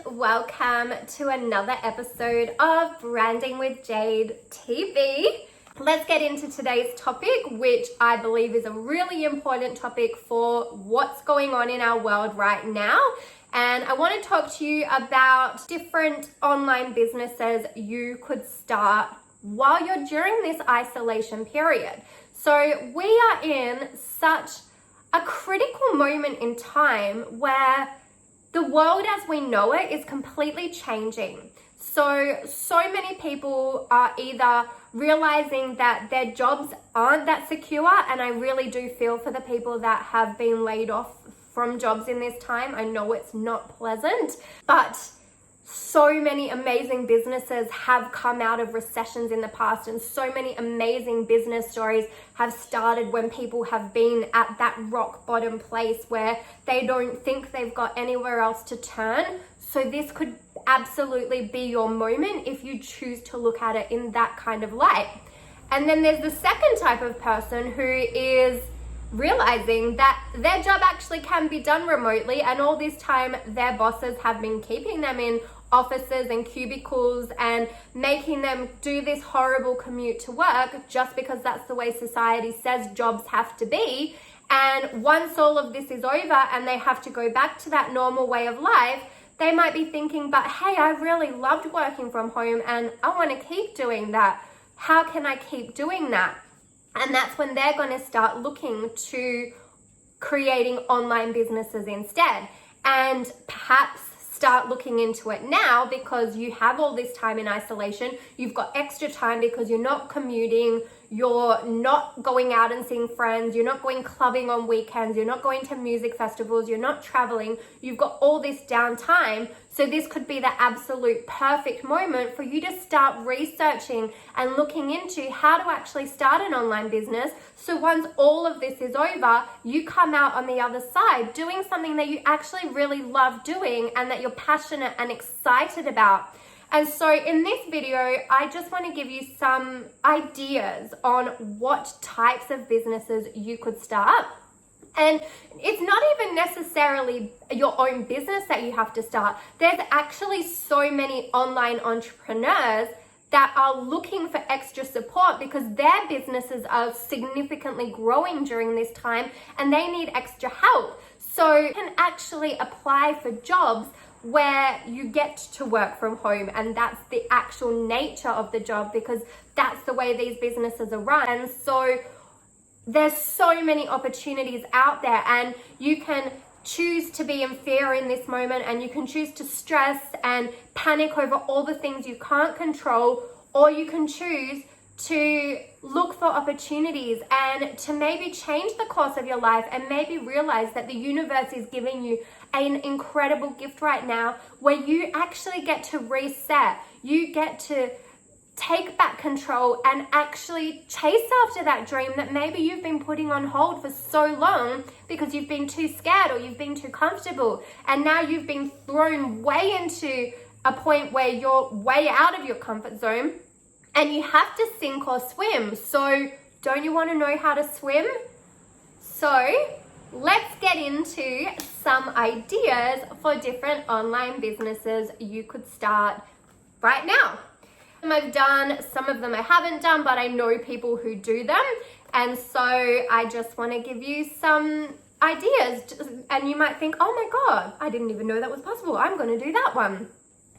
welcome to another episode of Branding with Jade TV. Let's get into today's topic, which I believe is a really important topic for what's going on in our world right now. And I want to talk to you about different online businesses you could start while you're during this isolation period. So we are in such a critical moment in time where the world as we know it is completely changing. So many people are either realizing that their jobs aren't that secure, and I really do feel for the people that have been laid off from jobs in this time. I know it's not pleasant, but so many amazing businesses have come out of recessions in the past, and so many amazing business stories have started when people have been at that rock bottom place where they don't think they've got anywhere else to turn. So this could absolutely be your moment if you choose to look at it in that kind of light. And then there's the second type of person who is realizing that their job actually can be done remotely, and all this time their bosses have been keeping them in offices and cubicles and making them do this horrible commute to work just because that's the way society says jobs have to be. And once all of this is over and they have to go back to that normal way of life, they might be thinking, but hey, I really loved working from home and I want to keep doing that. How can I keep doing that? And that's when they're going to start looking to creating online businesses instead. And perhaps start looking into it now because you have all this time in isolation. You've got extra time because you're not commuting, you're not going out and seeing friends, you're not going clubbing on weekends, you're not going to music festivals, you're not traveling. You've got all this downtime. So this could be the absolute perfect moment for you to start researching and looking into how to actually start an online business. So once all of this is over, you come out on the other side doing something that you actually really love doing and that you're passionate and excited about. And so in this video, I just want to give you some ideas on what types of businesses you could start. And it's not even necessarily your own business that you have to start. There's actually so many online entrepreneurs that are looking for extra support because their businesses are significantly growing during this time and they need extra help. So you can actually apply for jobs where you get to work from home, and that's the actual nature of the job because that's the way these businesses are run. And so there's so many opportunities out there, and you can choose to be in fear in this moment, and you can choose to stress and panic over all the things you can't control, or you can choose to look for opportunities and to maybe change the course of your life and maybe realize that the universe is giving you an incredible gift right now where you actually get to reset. You get to take back control and actually chase after that dream that maybe you've been putting on hold for so long because you've been too scared or you've been too comfortable. And now you've been thrown way into a point where you're way out of your comfort zone and you have to sink or swim. So don't you want to know how to swim? So let's get into some ideas for different online businesses you could start right now. I've done, some of them I haven't done, but I know people who do them. And so I just want to give you some ideas. And you might think, oh my God, I didn't even know that was possible. I'm going to do that one.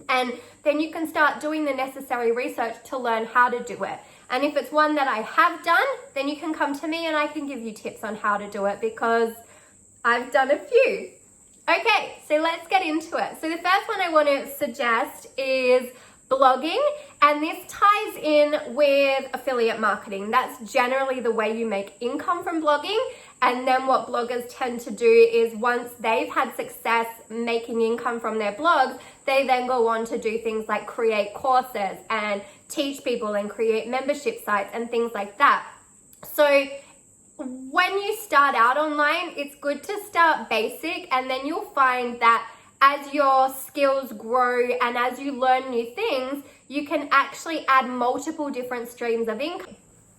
And then you can start doing the necessary research to learn how to do it. And if it's one that I have done, then you can come to me and I can give you tips on how to do it because I've done a few. Okay, so let's get into it. So the first one I want to suggest is blogging, and this ties in with affiliate marketing. That's generally the way you make income from blogging. And then what bloggers tend to do is once they've had success making income from their blogs, they then go on to do things like create courses and teach people and create membership sites and things like that. So when you start out online, it's good to start basic, and then you'll find that as your skills grow and as you learn new things, you can actually add multiple different streams of income.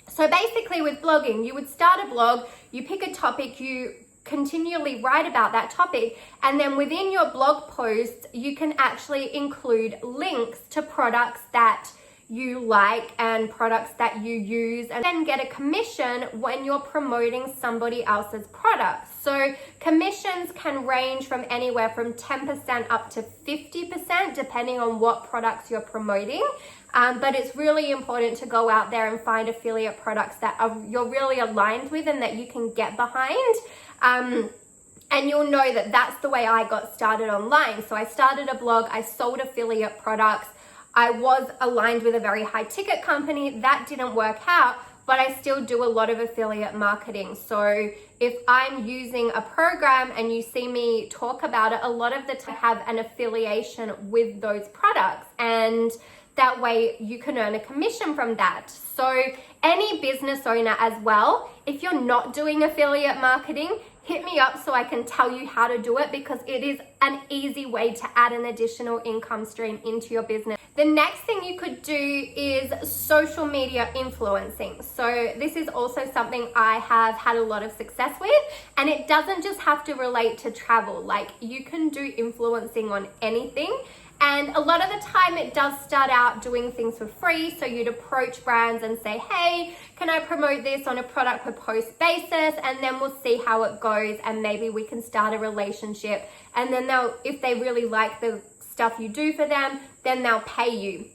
So basically with blogging, you would start a blog, you pick a topic you continually write about that topic. And then within your blog posts, you can actually include links to products that you like and products that you use, and then get a commission when you're promoting somebody else's products. So commissions can range from anywhere from 10% up to 50% depending on what products you're promoting. But it's really important to go out there and find affiliate products that you're really aligned with and that you can get behind. And you'll know that that's the way I got started online. So I started a blog, I sold affiliate products. I was aligned with a very high ticket company. That didn't work out, but I still do a lot of affiliate marketing. So if I'm using a program and you see me talk about it, a lot of the time I have an affiliation with those products, and that way you can earn a commission from that. So any business owner as well, if you're not doing affiliate marketing, hit me up so I can tell you how to do it, because it is an easy way to add an additional income stream into your business. The next thing you could do is social media influencing. So this is also something I have had a lot of success with, and it doesn't just have to relate to travel. Like, you can do influencing on anything. And a lot of the time it does start out doing things for free. So you'd approach brands and say, hey, can I promote this on a product per post basis? And then we'll see how it goes, and maybe we can start a relationship. And then if they really like the stuff you do for them, then they'll pay you.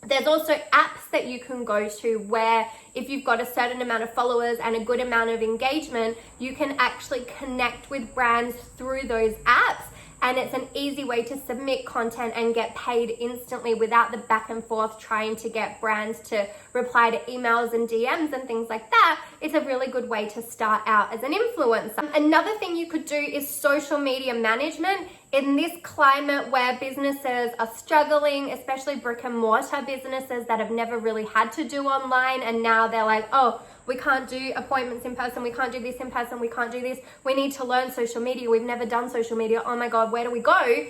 There's also apps that you can go to where if you've got a certain amount of followers and a good amount of engagement, you can actually connect with brands through those apps. And it's an easy way to submit content and get paid instantly without the back and forth trying to get brands to reply to emails and DMs and things like that. It's a really good way to start out as an influencer. Another thing you could do is social media management. In this climate where businesses are struggling, especially brick and mortar businesses that have never really had to do online, and now they're like, oh, we can't do appointments in person, we can't do this in person, we can't do this, we need to learn social media, we've never done social media, oh my God, where do we go?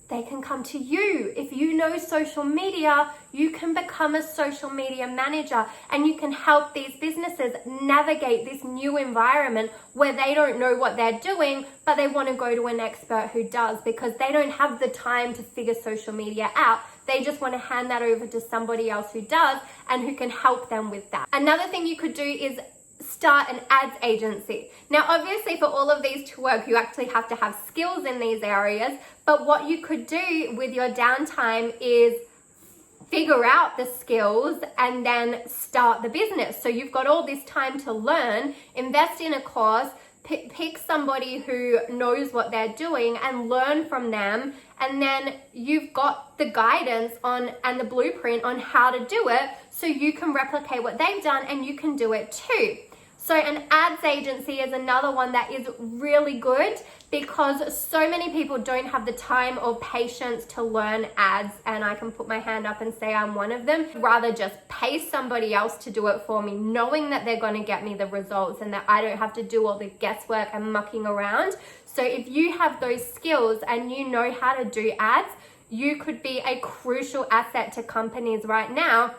They can come to you. If you know social media, you can become a social media manager, and you can help these businesses navigate this new environment where they don't know what they're doing, but they want to go to an expert who does, because they don't have the time to figure social media out. They just want to hand that over to somebody else who does and who can help them with that. Another thing you could do is start an ads agency. Now, obviously for all of these to work, you actually have to have skills in these areas, but what you could do with your downtime is figure out the skills and then start the business. So you've got all this time to learn, invest in a course, pick somebody who knows what they're doing and learn from them, and then you've got the guidance on and the blueprint on how to do it, so you can replicate what they've done and you can do it too. So an ads agency is another one that is really good, because so many people don't have the time or patience to learn ads, and I can put my hand up and say I'm one of them. I'd rather just pay somebody else to do it for me, knowing that they're going to get me the results and that I don't have to do all the guesswork and mucking around. So if you have those skills and you know how to do ads, you could be a crucial asset to companies right now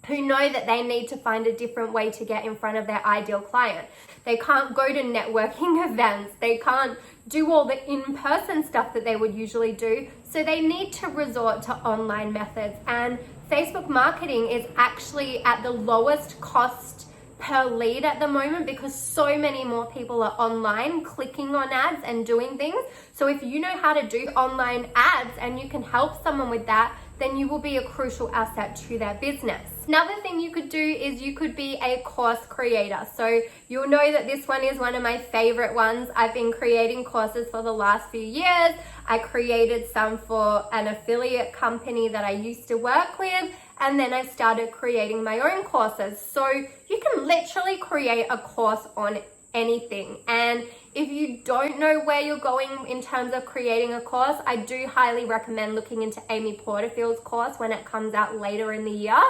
who know that they need to find a different way to get in front of their ideal client. They can't go to networking events. They can't do all the in-person stuff that they would usually do. So they need to resort to online methods. And Facebook marketing is actually at the lowest cost per lead at the moment, because so many more people are online clicking on ads and doing things. So if you know how to do online ads and you can help someone with that, then you will be a crucial asset to their business. Another thing you could do is you could be a course creator. So you'll know that this one is one of my favorite ones. I've been creating courses for the last few years. I created some for an affiliate company that I used to work with, and then I started creating my own courses. So you can literally create a course on anything. And if you don't know where you're going in terms of creating a course, I do highly recommend looking into Amy Porterfield's course when it comes out later in the year.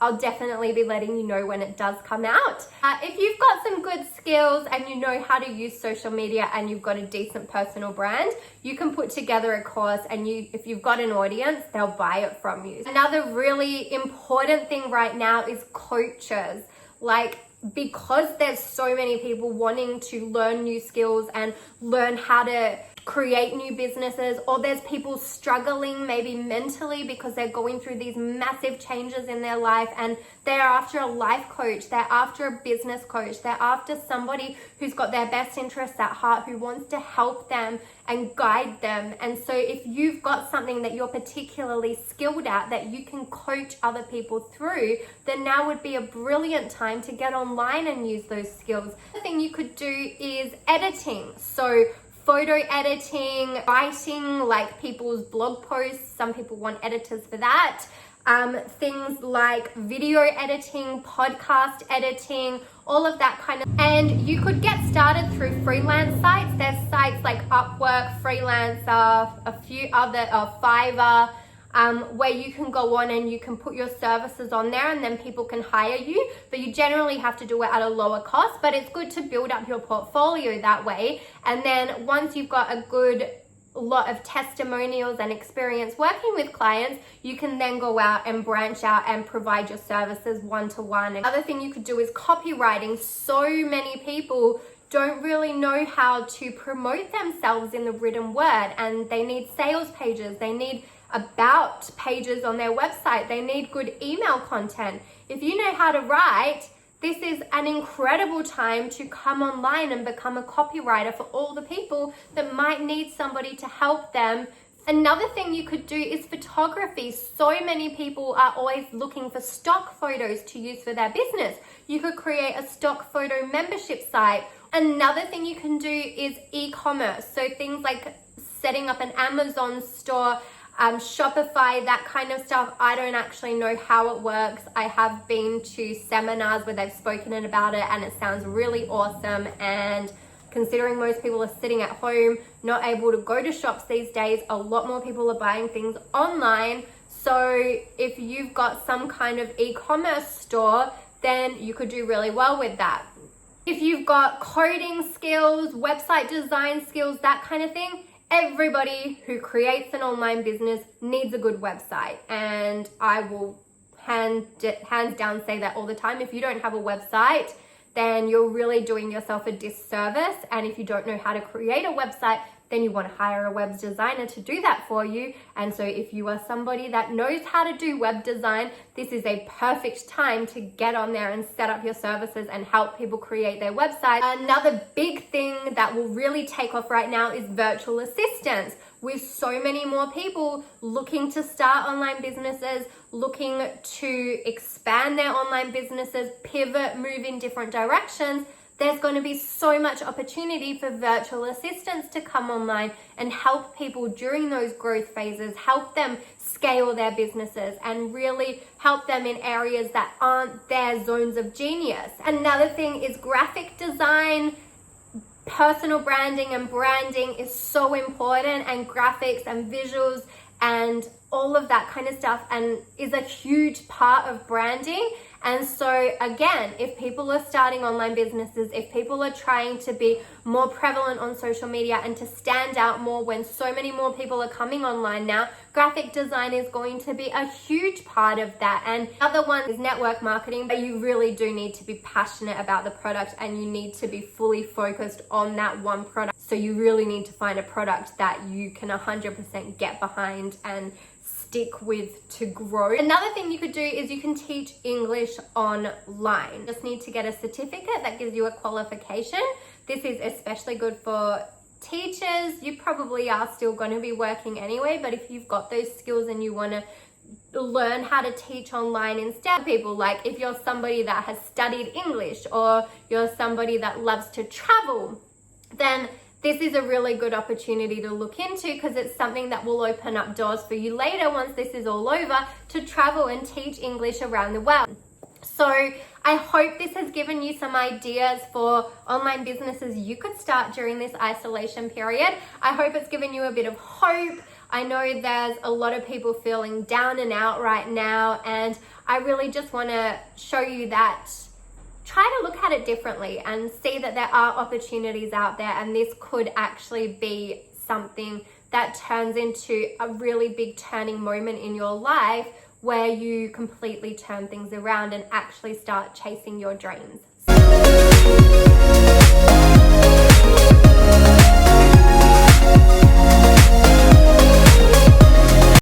I'll definitely be letting you know when it does come out. If you've got some good skills and you know how to use social media and you've got a decent personal brand, you can put together a course, and if you've got an audience, they'll buy it from you. Another really important thing right now is coaches. Like, because there's so many people wanting to learn new skills and learn how to create new businesses, or there's people struggling maybe mentally because they're going through these massive changes in their life and they're after a life coach, they're after a business coach, they're after somebody who's got their best interests at heart, who wants to help them and guide them. And so if you've got something that you're particularly skilled at that you can coach other people through, then now would be a brilliant time to get online and use those skills. The thing you could do is editing. So photo editing, writing like people's blog posts. Some people want editors for that. Things like video editing, podcast editing, all of that kind of. And you could get started through freelance sites. There's sites like Upwork, Freelancer, a few other, Fiverr, where you can go on and you can put your services on there and then people can hire you, but you generally have to do it at a lower cost. But it's good to build up your portfolio that way. And then once you've got a good lot of testimonials and experience working with clients, you can then go out and branch out and provide your services one-to-one. Another thing you could do is copywriting. So many people don't really know how to promote themselves in the written word, and they need sales pages, they need about pages on their website, they need good email content. If you know how to write, this is an incredible time to come online and become a copywriter for all the people that might need somebody to help them. Another thing you could do is photography. So many people are always looking for stock photos to use for their business. You could create a stock photo membership site. Another thing you can do is e-commerce. So things like setting up an Amazon store, Shopify, that kind of stuff. I don't actually know how it works. I have been to seminars where they've spoken about it and it sounds really awesome. And considering most people are sitting at home, not able to go to shops these days, a lot more people are buying things online. So if you've got some kind of e-commerce store, then you could do really well with that. If you've got coding skills, website design skills, that kind of thing, everybody who creates an online business needs a good website. And I will hands down say that all the time. If you don't have a website, then you're really doing yourself a disservice. And if you don't know how to create a website, then you want to hire a web designer to do that for you. And so if you are somebody that knows how to do web design, this is a perfect time to get on there and set up your services and help people create their website. Another big thing that will really take off right now is virtual assistants. With so many more people looking to start online businesses, looking to expand their online businesses, pivot, move in different directions, there's going to be so much opportunity for virtual assistants to come online and help people during those growth phases, help them scale their businesses and really help them in areas that aren't their zones of genius. Another thing is graphic design. Personal branding and branding is so important, and graphics and visuals and all of that kind of stuff and is a huge part of branding. And so again, if people are starting online businesses, if people are trying to be more prevalent on social media and to stand out more when so many more people are coming online now, graphic design is going to be a huge part of that. And the other one is network marketing, but you really do need to be passionate about the product and you need to be fully focused on that one product. So you really need to find a product that you can 100% get behind and stick with to grow. Another thing you could do is you can teach English online. Just need to get a certificate that gives you a qualification. This is especially good for teachers. You probably are still going to be working anyway, but if you've got those skills and you want to learn how to teach online instead, people, like if you're somebody that has studied English or you're somebody that loves to travel, then this is a really good opportunity to look into, because it's something that will open up doors for you later once this is all over to travel and teach English around the world. So I hope this has given you some ideas for online businesses you could start during this isolation period. I hope it's given you a bit of hope. I know there's a lot of people feeling down and out right now, and I really just want to show you that try to look at it differently and see that there are opportunities out there, and this could actually be something that turns into a really big turning moment in your life where you completely turn things around and actually start chasing your dreams.